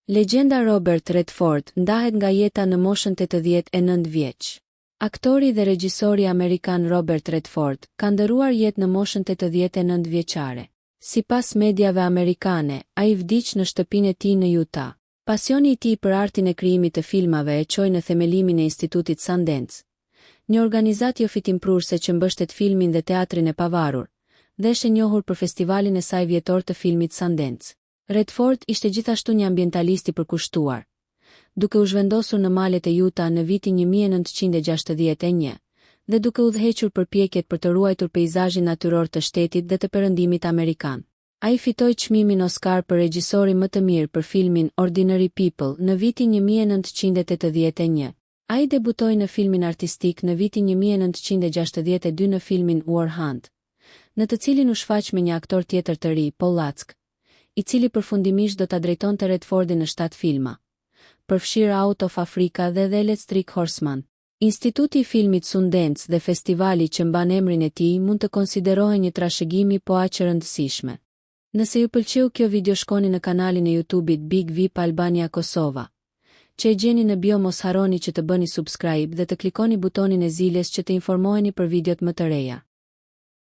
Legjenda Robert Redford ndahet nga jeta në moshën 89 vjeç. Aktori dhe regjisori amerikan Robert Redford ka ndëruar jetë në moshën 89 vjeçare. Sipas mediave amerikane, ai vdiq në shtëpinë e tij në Utah. Pasioni i tij për artin e krijimit të filmave e çoi në themelimin e Institutit Sundance, një organizatë jo fitimprurse që mbështet filmin dhe teatrin e pavarur, dhe është e njohur për festivalin e saj vjetor të filmit Sundance. Redford ishte gjithashtu një ambientalist i përkushtuar, duke u zhvendosur në malet e Utah në vitin 1961 dhe duke udhëhequr përpjekjet për të ruajtur peizazhin natyror të shtetit dhe të perëndimit amerikan. Ai fitoi çmimin Oscar për regjisori më të mirë për filmin Ordinary People në vitin 1981. Ai debutoi në filmin artistik në vitin 1962 në filmin War Hunt, në të cilin u shfaq me një aktor tjetër të ri, Paul Lack, i cili përfundimisht do ta drejtonte Redfordin në 7 filma, përfshirë Out of Africa dhe The Let's Trick Horseman. Instituti i filmit Sundance dhe festivali që mban emrin e tij mund të konsiderohen një trashëgimi po aq e rëndësishme. Nëse ju pëlqeu kjo video, shkoni në kanalin e YouTube-it Big VIP Albania Kosova, që e gjeni në bio. Mos harroni që të bëni subscribe dhe të klikoni butonin e ziljes që të informoheni për videot më të reja.